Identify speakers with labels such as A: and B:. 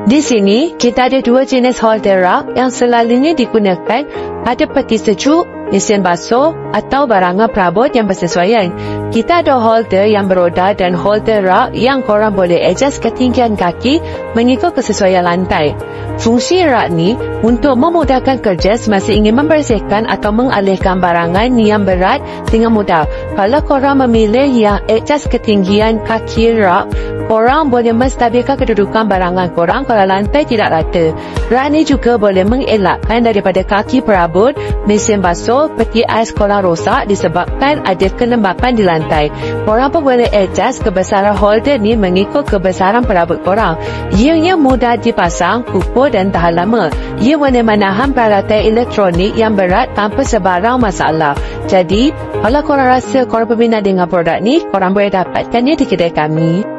A: Di sini, kita ada dua jenis holder rak yang selalunya digunakan pada peti sejuk, mesin basuh atau barangan perabot yang bersesuaian. Kita ada holder yang beroda dan holder rak yang korang boleh adjust ketinggian kaki mengikut kesesuaian lantai. Fungsi rak ni untuk memudahkan kerja semasa ingin membersihkan atau mengalihkan barangan yang berat dengan mudah. Kalau korang memilih yang adjust ketinggian kaki rak, korang boleh menstabilkan kedudukan barangan korang kalau lantai tidak rata. Rak ni juga boleh mengelakkan daripada kaki perabot, mesin basuh, peti ais korang rosak disebabkan ada kelembapan di lantai. Korang pun boleh adjust kebesaran holder ni mengikut kebesaran perabot korang. Ianya mudah dipasang, kukuh dan tahan lama. Ia boleh menahan peralatan elektronik yang berat tanpa sebarang masalah. Jadi, kalau korang rasa korang berminat dengan produk ni, korang boleh dapatkannya di kedai kami.